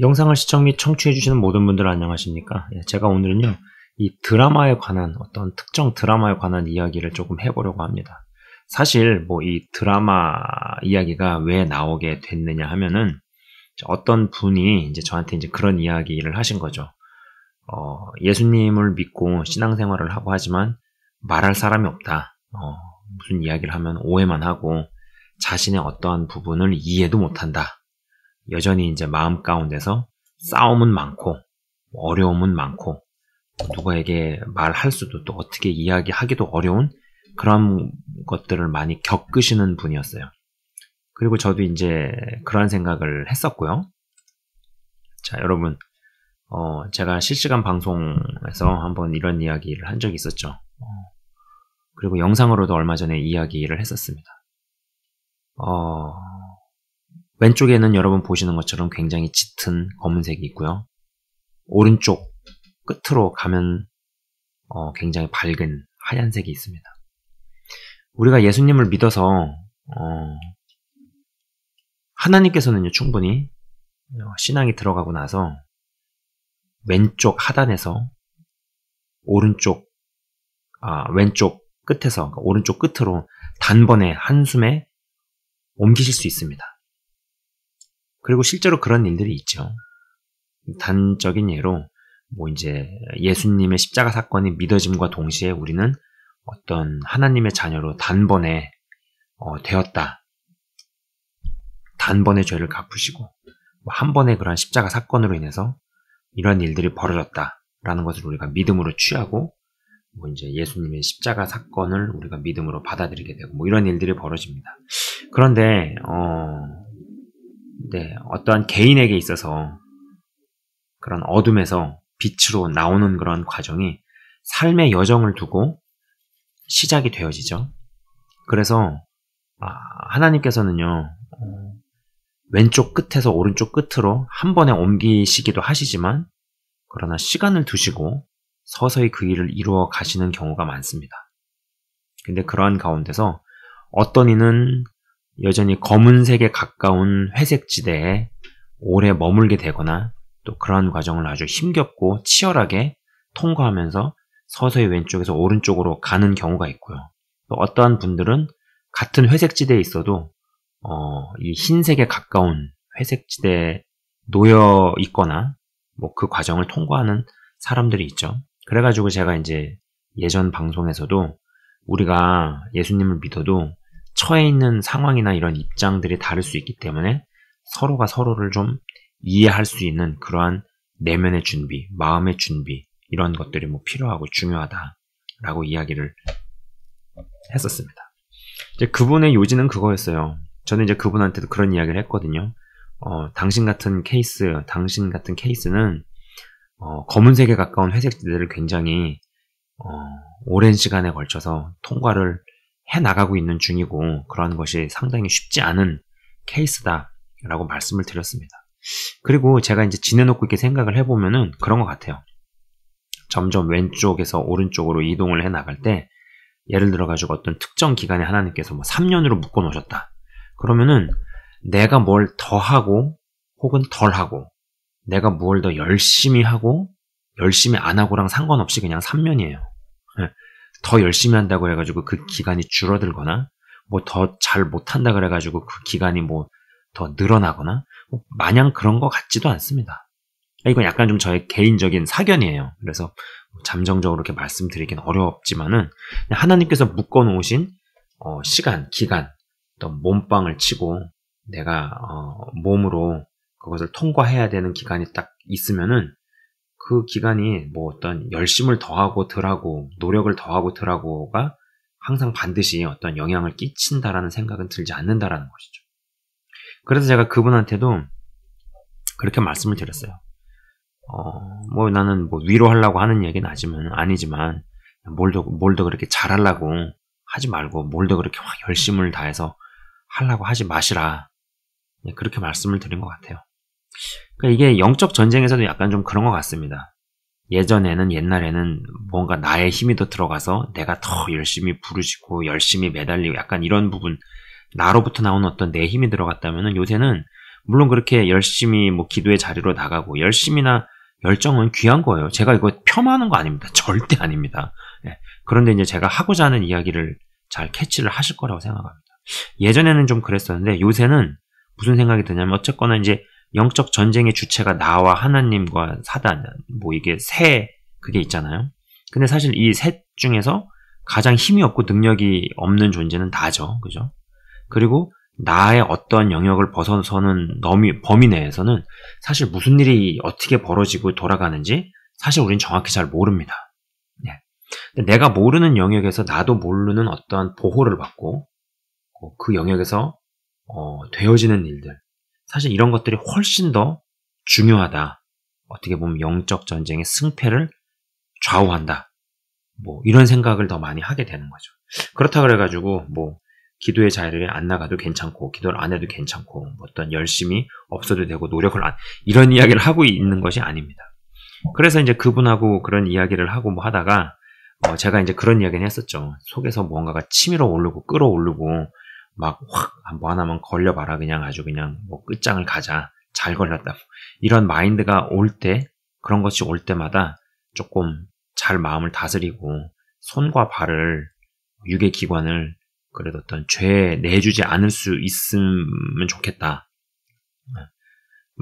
영상을 시청 및 청취해주시는 모든 분들 안녕하십니까? 제가 오늘은요, 이 드라마에 관한, 어떤 특정 드라마에 관한 이야기를 조금 해보려고 합니다. 사실, 이 드라마 이야기가 왜 나오게 됐느냐 하면은, 어떤 분이 이제 저한테 이제 그런 이야기를 하신 거죠. 예수님을 믿고 신앙생활을 하고 하지만 말할 사람이 없다. 무슨 이야기를 하면 오해만 하고 자신의 어떠한 부분을 이해도 못한다. 여전히 이제 마음 가운데서 싸움은 많고 어려움은 많고 누구에게 말할 수도 또 어떻게 이야기하기도 어려운 그런 것들을 많이 겪으시는 분이었어요. 그리고 저도 이제 그런 생각을 했었고요. 자, 여러분, 제가 실시간 방송에서 한번 이런 이야기를 한 적이 있었죠. 그리고 영상으로도 얼마 전에 이야기를 했었습니다. 왼쪽에는 여러분 보시는 것처럼 굉장히 짙은 검은색이 있고요. 오른쪽 끝으로 가면 굉장히 밝은 하얀색이 있습니다. 우리가 예수님을 믿어서 하나님께서는요, 충분히 신앙이 들어가고 나서 왼쪽 하단에서 왼쪽 끝에서 오른쪽 끝으로 단번에 한숨에 옮기실 수 있습니다. 그리고 실제로 그런 일들이 있죠. 단적인 예로 이제 예수님의 십자가 사건이 믿어짐과 동시에 우리는 어떤 하나님의 자녀로 단번에 되었다. 단번에 죄를 갚으시고 한 번의 그런 십자가 사건으로 인해서 이런 일들이 벌어졌다라는 것을 우리가 믿음으로 취하고 이제 예수님의 십자가 사건을 우리가 믿음으로 받아들이게 되고 이런 일들이 벌어집니다. 그런데 어떠한 개인에게 있어서 그런 어둠에서 빛으로 나오는 그런 과정이 삶의 여정을 두고 시작이 되어지죠. 그래서 하나님께서는요, 왼쪽 끝에서 오른쪽 끝으로 한 번에 옮기시기도 하시지만 그러나 시간을 두시고 서서히 그 일을 이루어 가시는 경우가 많습니다. 근데 그러한 가운데서 어떤 이는 여전히 검은색에 가까운 회색 지대에 오래 머물게 되거나 또 그러한 과정을 아주 힘겹고 치열하게 통과하면서 서서히 왼쪽에서 오른쪽으로 가는 경우가 있고요. 또 어떠한 분들은 같은 회색 지대에 있어도 이 흰색에 가까운 회색 지대에 놓여 있거나 그 과정을 통과하는 사람들이 있죠. 그래가지고 제가 이제 예전 방송에서도 우리가 예수님을 믿어도 처해 있는 상황이나 이런 입장들이 다를 수 있기 때문에 서로가 서로를 좀 이해할 수 있는 그러한 내면의 준비, 마음의 준비 이런 것들이 필요하고 중요하다라고 이야기를 했었습니다. 이제 그분의 요지는 그거였어요. 저는 이제 그분한테도 그런 이야기를 했거든요. 당신 같은 케이스는 검은색에 가까운 회색 지대를 굉장히 오랜 시간에 걸쳐서 통과를 해나가고 있는 중이고 그런 것이 상당히 쉽지 않은 케이스다라고 말씀을 드렸습니다. 그리고 제가 이제 지내놓고 이렇게 생각을 해보면은 그런 것 같아요. 점점 왼쪽에서 오른쪽으로 이동을 해나갈 때 예를 들어가지고 어떤 특정 기간에 하나님께서 3년으로 묶어놓으셨다. 그러면은 내가 뭘 더 하고 혹은 덜 하고 내가 뭘 더 열심히 하고 열심히 안 하고랑 상관없이 그냥 3년이에요. 더 열심히 한다고 해가지고 그 기간이 줄어들거나 더 잘 못한다 그래가지고 그 기간이 더 늘어나거나 마냥 그런 것 같지도 않습니다. 이건 약간 좀 저의 개인적인 사견이에요. 그래서 잠정적으로 이렇게 말씀드리긴 어렵지만은 하나님께서 묶어놓으신 시간, 기간, 또 몸빵을 치고 내가 몸으로 그것을 통과해야 되는 기간이 딱 있으면은 그 기간이 어떤 열심을 더하고 덜하고 노력을 더하고 덜하고가 항상 반드시 어떤 영향을 끼친다라는 생각은 들지 않는다라는 것이죠. 그래서 제가 그분한테도 그렇게 말씀을 드렸어요. 나는 위로하려고 하는 얘기는 아니지만 뭘 더 그렇게 잘하려고 하지 말고 뭘 더 그렇게 열심을 다해서 하려고 하지 마시라. 그렇게 말씀을 드린 것 같아요. 그러니까 이게 영적 전쟁에서도 약간 좀 그런 것 같습니다. 옛날에는 뭔가 나의 힘이 더 들어가서 내가 더 열심히 부르짖고 열심히 매달리고 약간 이런 부분 나로부터 나오는 어떤 내 힘이 들어갔다면은 요새는 물론 그렇게 열심히 뭐 기도의 자리로 나가고 열심히나 열정은 귀한 거예요. 제가 이거 폄하하는 거 아닙니다. 절대 아닙니다. 예. 그런데 이제 제가 하고자 하는 이야기를 잘 캐치를 하실 거라고 생각합니다. 예전에는 좀 그랬었는데 요새는 무슨 생각이 드냐면 어쨌거나 이제 영적 전쟁의 주체가 나와 하나님과 사단, 뭐 이게 그게 있잖아요. 근데 사실 이 셋 중에서 가장 힘이 없고 능력이 없는 존재는 나죠. 그죠? 그리고 나의 어떤 영역을 벗어서는 범위 내에서는 사실 무슨 일이 어떻게 벌어지고 돌아가는지 사실 우린 정확히 잘 모릅니다. 네. 근데 내가 모르는 영역에서 나도 모르는 어떠한 보호를 받고 그 영역에서 되어지는 일들, 사실 이런 것들이 훨씬 더 중요하다. 어떻게 보면 영적 전쟁의 승패를 좌우한다. 뭐 이런 생각을 더 많이 하게 되는 거죠. 그렇다 그래가지고 뭐 기도의 자리에 안 나가도 괜찮고 기도를 안 해도 괜찮고 뭐 어떤 열심히 없어도 되고 노력을 이런 이야기를 하고 있는 것이 아닙니다. 그래서 이제 그분하고 그런 이야기를 하고 뭐 하다가 제가 이제 그런 이야기는 했었죠. 속에서 뭔가가 치밀어 오르고 끌어오르고 막 확 뭐 하나만 걸려봐라 그냥 아주 그냥 뭐 끝장을 가자 잘 걸렸다 이런 마인드가 올 때 그런 것이 올 때마다 조금 잘 마음을 다스리고 손과 발을 육의 기관을 그래도 어떤 죄에 내주지 않을 수 있으면 좋겠다.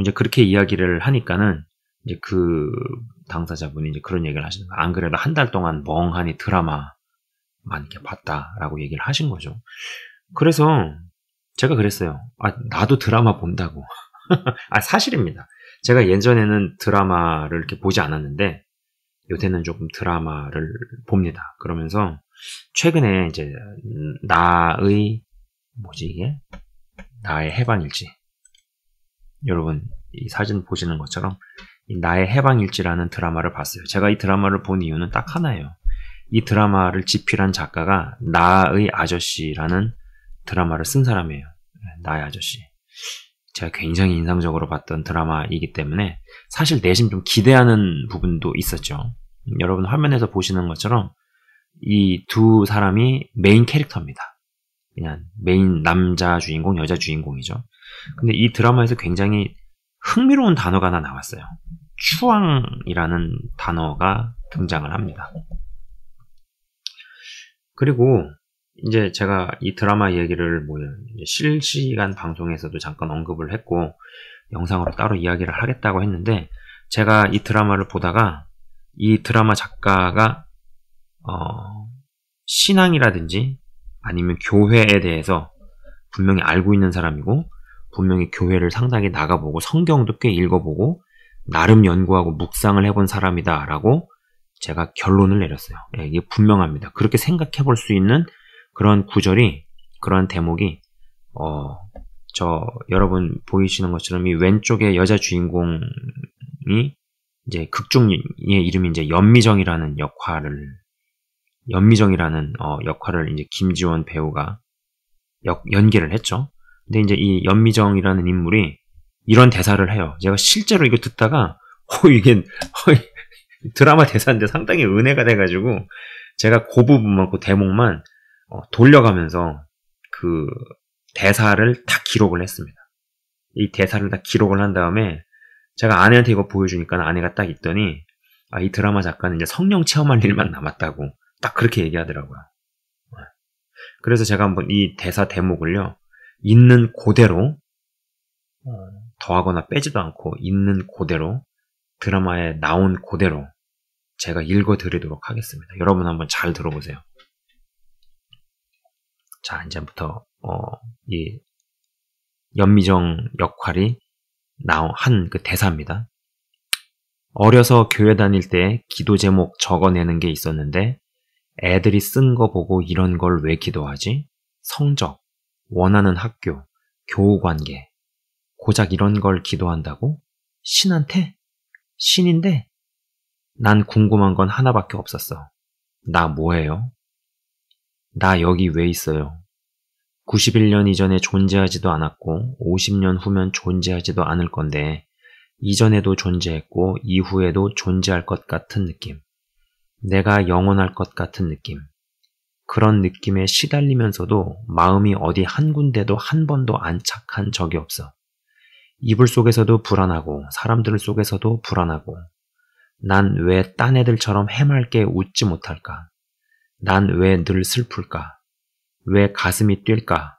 이제 그렇게 이야기를 하니까는 이제 그 당사자분이 이제 그런 얘기를 하시는 거예요. 안 그래도 한 달 동안 멍하니 드라마만 이렇게 봤다라고 얘기를 하신 거죠. 그래서 제가 그랬어요. 나도 드라마 본다고. 사실입니다. 제가 예전에는 드라마를 이렇게 보지 않았는데 요새는 조금 드라마를 봅니다. 그러면서 최근에 이제 나의 해방일지, 여러분 이 사진 보시는 것처럼 이 나의 해방일지라는 드라마를 봤어요. 제가 이 드라마를 본 이유는 딱 하나예요. 이 드라마를 집필한 작가가 나의 아저씨라는 드라마를 쓴 사람이에요. 나의 아저씨. 제가 굉장히 인상적으로 봤던 드라마이기 때문에 사실 내심 좀 기대하는 부분도 있었죠. 여러분 화면에서 보시는 것처럼 이 두 사람이 메인 캐릭터입니다. 그냥 메인 남자 주인공, 여자 주인공이죠. 근데 이 드라마에서 굉장히 흥미로운 단어가 하나 나왔어요. 추앙이라는 단어가 등장을 합니다. 그리고 이제 제가 이 드라마 얘기를 실시간 방송에서도 잠깐 언급을 했고 영상으로 따로 이야기를 하겠다고 했는데 제가 이 드라마를 보다가 이 드라마 작가가 신앙이라든지 아니면 교회에 대해서 분명히 알고 있는 사람이고 분명히 교회를 상당히 나가보고 성경도 꽤 읽어보고 나름 연구하고 묵상을 해본 사람이다 라고 제가 결론을 내렸어요. 이게 분명합니다. 그렇게 생각해 볼 수 있는 그런 구절이, 그런 대목이, 여러분 보이시는 것처럼 이 왼쪽에 여자 주인공이 이제 극중의 이름이 이제 연미정이라는 역할을 이제 김지원 배우가 연기를 했죠. 근데 이제 이 연미정이라는 인물이 이런 대사를 해요. 제가 실제로 이거 듣다가, 이게, 드라마 대사인데 상당히 은혜가 돼가지고, 제가 그 부분만, 그 대목만, 돌려가면서 그 대사를 다 기록을 했습니다. 이 대사를 다 기록을 한 다음에 제가 아내한테 이거 보여주니까 아내가 딱 있더니 이 드라마 작가는 이제 성령 체험할 일만 남았다고 딱 그렇게 얘기하더라고요. 그래서 제가 한번 이 대사 대목을요 있는 그대로 더하거나 빼지도 않고 있는 그대로 드라마에 나온 그대로 제가 읽어드리도록 하겠습니다. 여러분 한번 잘 들어보세요. 자, 이제부터 이 연미정 역할이 한 그 대사입니다. 어려서 교회 다닐 때 기도 제목 적어내는 게 있었는데 애들이 쓴 거 보고 이런 걸 왜 기도하지? 성적, 원하는 학교, 교우 관계, 고작 이런 걸 기도한다고? 신한테? 신인데? 난 궁금한 건 하나밖에 없었어. 나 뭐예요? 나 여기 왜 있어요? 91년 이전에 존재하지도 않았고 50년 후면 존재하지도 않을 건데 이전에도 존재했고 이후에도 존재할 것 같은 느낌. 내가 영원할 것 같은 느낌. 그런 느낌에 시달리면서도 마음이 어디 한 군데도 한 번도 안착한 적이 없어. 이불 속에서도 불안하고 사람들 속에서도 불안하고 난 왜 딴 애들처럼 해맑게 웃지 못할까? 난 왜 늘 슬플까? 왜 가슴이 뛸까?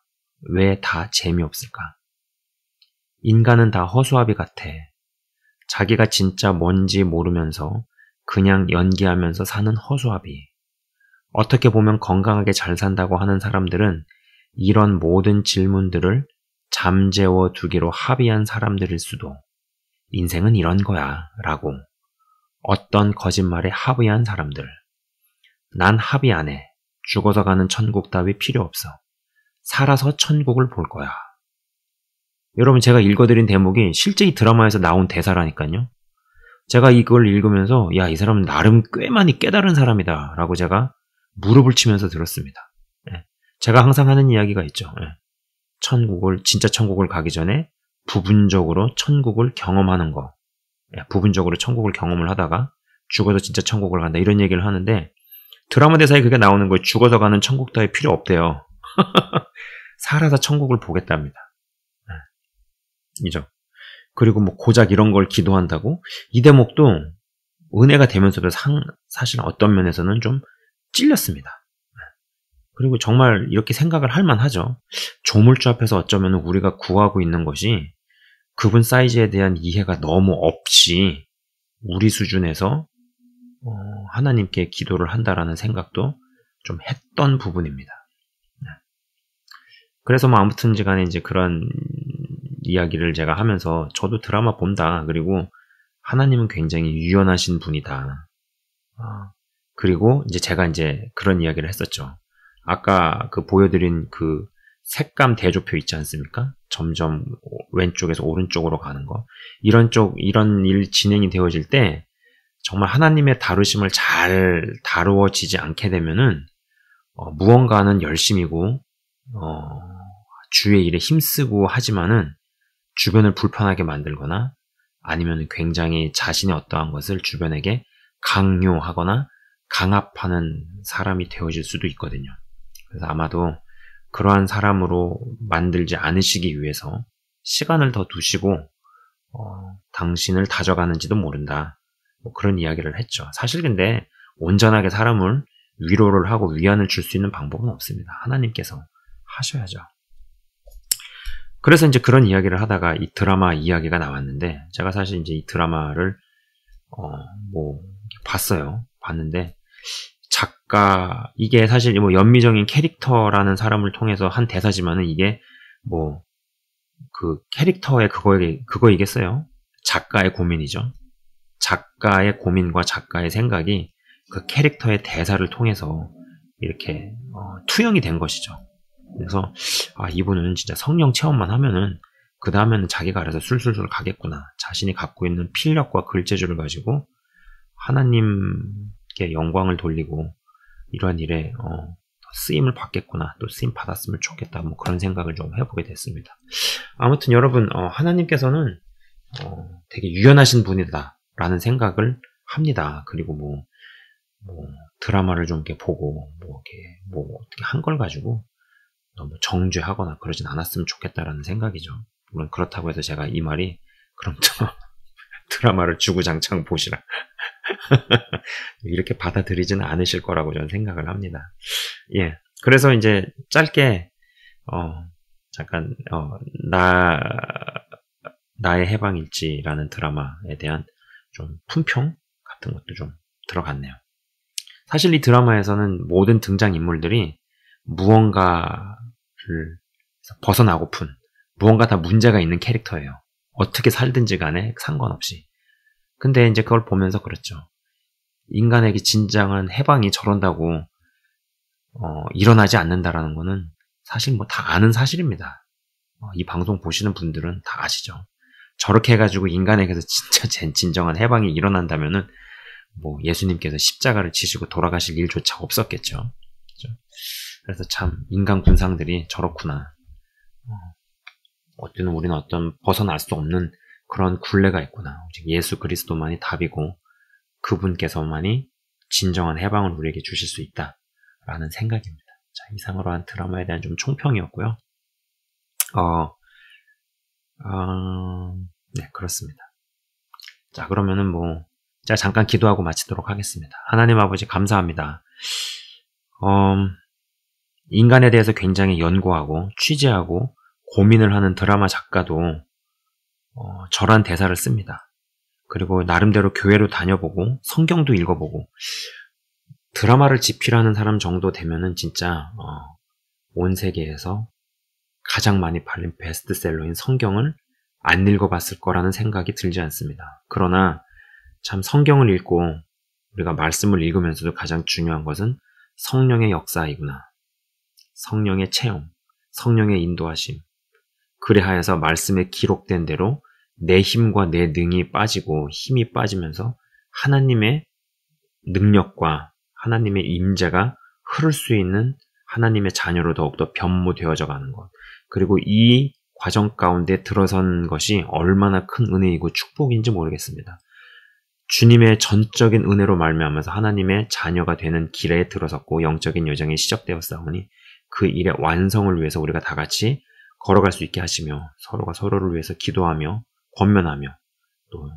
왜 다 재미없을까? 인간은 다 허수아비 같아. 자기가 진짜 뭔지 모르면서 그냥 연기하면서 사는 허수아비. 어떻게 보면 건강하게 잘 산다고 하는 사람들은 이런 모든 질문들을 잠재워 두기로 합의한 사람들일 수도 인생은 이런 거야 라고 어떤 거짓말에 합의한 사람들. 난 합의 안 해. 죽어서 가는 천국 따위 필요 없어. 살아서 천국을 볼 거야. 여러분 제가 읽어드린 대목이 실제 이 드라마에서 나온 대사라니까요. 제가 이걸 읽으면서 야, 이 사람은 나름 꽤 많이 깨달은 사람이다 라고 제가 무릎을 치면서 들었습니다. 예. 제가 항상 하는 이야기가 있죠. 예. 진짜 천국을 가기 전에 부분적으로 천국을 경험하는 거. 예. 부분적으로 천국을 경험을 하다가 죽어서 진짜 천국을 간다. 이런 얘기를 하는데 드라마 대사에 그게 나오는 거예요. 죽어서 가는 천국 따위 필요 없대요. 살아서 천국을 보겠답니다. 예. 이죠. 그리고 뭐 고작 이런 걸 기도한다고? 이 대목도 은혜가 되면서도 사실 어떤 면에서는 좀 찔렸습니다. 그리고 정말 이렇게 생각을 할 만하죠. 조물주 앞에서 어쩌면 우리가 구하고 있는 것이 그분 사이즈에 대한 이해가 너무 없이 우리 수준에서 하나님께 기도를 한다라는 생각도 좀 했던 부분입니다. 그래서 뭐 아무튼지 간에 이제 그런 이야기를 제가 하면서 저도 드라마 본다. 그리고 하나님은 굉장히 유연하신 분이다. 그리고 이제 제가 이제 그런 이야기를 했었죠. 아까 그 보여드린 그 색감 대조표 있지 않습니까? 점점 왼쪽에서 오른쪽으로 가는 거. 이런 일 진행이 되어질 때 정말 하나님의 다루심을 잘 다루어지지 않게 되면은 무언가는 열심이고 주의 일에 힘쓰고 하지만은 주변을 불편하게 만들거나 아니면 굉장히 자신의 어떠한 것을 주변에게 강요하거나 강압하는 사람이 되어질 수도 있거든요. 그래서 아마도 그러한 사람으로 만들지 않으시기 위해서 시간을 더 두시고 당신을 다져가는지도 모른다. 뭐 그런 이야기를 했죠. 사실 근데 온전하게 사람을 위로를 하고 위안을 줄 수 있는 방법은 없습니다. 하나님께서 하셔야죠. 그래서 이제 그런 이야기를 하다가 이 드라마 이야기가 나왔는데 제가 사실 이제 이 드라마를 봤어요. 봤는데 작가 이게 사실 뭐 연미정인 캐릭터라는 사람을 통해서 한 대사지만은 이게 뭐 그 캐릭터의 그거이겠어요. 작가의 고민이죠. 작가의 고민과 작가의 생각이 그 캐릭터의 대사를 통해서 이렇게 투영이 된 것이죠. 그래서 이분은 진짜 성령 체험만 하면은 그 다음에는 자기가 알아서 술술술 가겠구나. 자신이 갖고 있는 필력과 글재주를 가지고 하나님께 영광을 돌리고 이러한 일에 쓰임을 받겠구나. 또 쓰임 받았으면 좋겠다. 뭐 그런 생각을 좀 해보게 됐습니다. 아무튼 여러분 되게 유연하신 분이다 라는 생각을 합니다. 그리고 뭐 드라마를 좀 이렇게 보고 어떻게 한 걸 가지고 너무 정죄하거나 그러진 않았으면 좋겠다라는 생각이죠. 물론 그렇다고 해서 제가 이 말이 그럼 또 드라마를 주구장창 보시라 이렇게 받아들이지는 않으실 거라고 저는 생각을 합니다. 예, 그래서 이제 짧게 잠깐 나의 해방일지라는 드라마에 대한 좀 품평 같은 것도 좀 들어갔네요. 사실 이 드라마에서는 모든 등장인물들이 무언가를 벗어나고픈 무언가 다 문제가 있는 캐릭터예요. 어떻게 살든지 간에 상관없이. 근데 이제 그걸 보면서 그랬죠. 인간에게 진정한 해방이 저런다고 일어나지 않는다라는 거는 사실 뭐 다 아는 사실입니다. 이 방송 보시는 분들은 다 아시죠. 저렇게 해가지고 인간에게서 진짜 진정한 해방이 일어난다면은 뭐 예수님께서 십자가를 지시고 돌아가실 일조차 없었겠죠. 그렇죠? 그래서 참 인간 군상들이 저렇구나. 어때는 우리는 어떤 벗어날 수 없는 그런 굴레가 있구나. 오직 예수 그리스도만이 답이고 그분께서만이 진정한 해방을 우리에게 주실 수 있다라는 생각입니다. 자, 이상으로 한 드라마에 대한 좀 총평이었고요. 네, 그렇습니다. 자, 그러면은 자, 잠깐 기도하고 마치도록 하겠습니다. 하나님 아버지 감사합니다. 인간에 대해서 굉장히 연구하고 취재하고 고민을 하는 드라마 작가도 저런 대사를 씁니다. 그리고 나름대로 교회로 다녀보고 성경도 읽어보고 드라마를 집필하는 사람 정도 되면은 진짜 온 세계에서 가장 많이 팔린 베스트셀러인 성경을 안 읽어봤을 거라는 생각이 들지 않습니다. 그러나 참 성경을 읽고 우리가 말씀을 읽으면서도 가장 중요한 것은 성령의 역사이구나. 성령의 체험, 성령의 인도하심. 그래하여서 말씀에 기록된 대로 내 힘과 내 능이 빠지고 힘이 빠지면서 하나님의 능력과 하나님의 임재가 흐를 수 있는 하나님의 자녀로 더욱더 변모되어져 가는 것. 그리고 이 과정 가운데 들어선 것이 얼마나 큰 은혜이고 축복인지 모르겠습니다. 주님의 전적인 은혜로 말미암아서 하나님의 자녀가 되는 길에 들어섰고 영적인 여정이 시작되었사오니 그 일의 완성을 위해서 우리가 다 같이 걸어갈 수 있게 하시며 서로가 서로를 위해서 기도하며 권면하며 또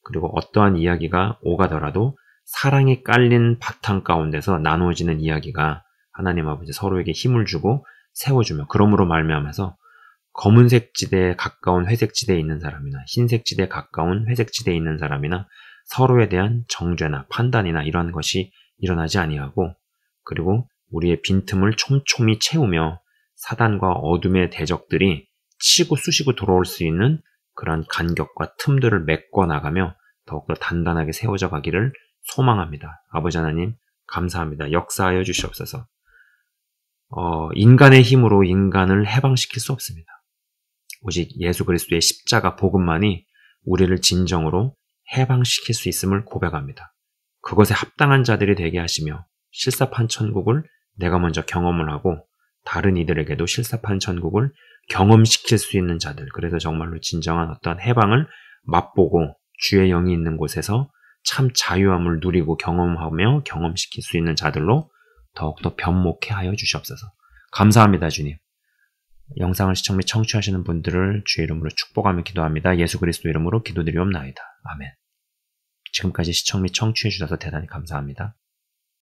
그리고 어떠한 이야기가 오가더라도 사랑이 깔린 바탕 가운데서 나누어지는 이야기가 하나님 아버지 서로에게 힘을 주고 세워주며 그러므로 말미암아서 검은색 지대에 가까운 회색 지대에 있는 사람이나 흰색 지대에 가까운 회색 지대에 있는 사람이나 서로에 대한 정죄나 판단이나 이런 것이 일어나지 아니하고 그리고 우리의 빈틈을 촘촘히 채우며 사단과 어둠의 대적들이 치고 쑤시고 돌아올 수 있는 그런 간격과 틈들을 메꿔 나가며 더욱더 단단하게 세워져 가기를 소망합니다. 아버지 하나님 감사합니다. 역사하여 주시옵소서. 인간의 힘으로 인간을 해방시킬 수 없습니다. 오직 예수 그리스도의 십자가 복음만이 우리를 진정으로 해방시킬 수 있음을 고백합니다. 그것에 합당한 자들이 되게 하시며 실사판 천국을 내가 먼저 경험을 하고 다른 이들에게도 실사판 천국을 경험시킬 수 있는 자들, 그래서 정말로 진정한 어떤 해방을 맛보고 주의 영이 있는 곳에서 참 자유함을 누리고 경험하며 경험시킬 수 있는 자들로 더욱더 변목해 하여 주시옵소서. 감사합니다, 주님. 영상을 시청 및 청취하시는 분들을 주의 이름으로 축복하며 기도합니다. 예수 그리스도 이름으로 기도드리옵나이다. 아멘. 지금까지 시청 및 청취해 주셔서 대단히 감사합니다.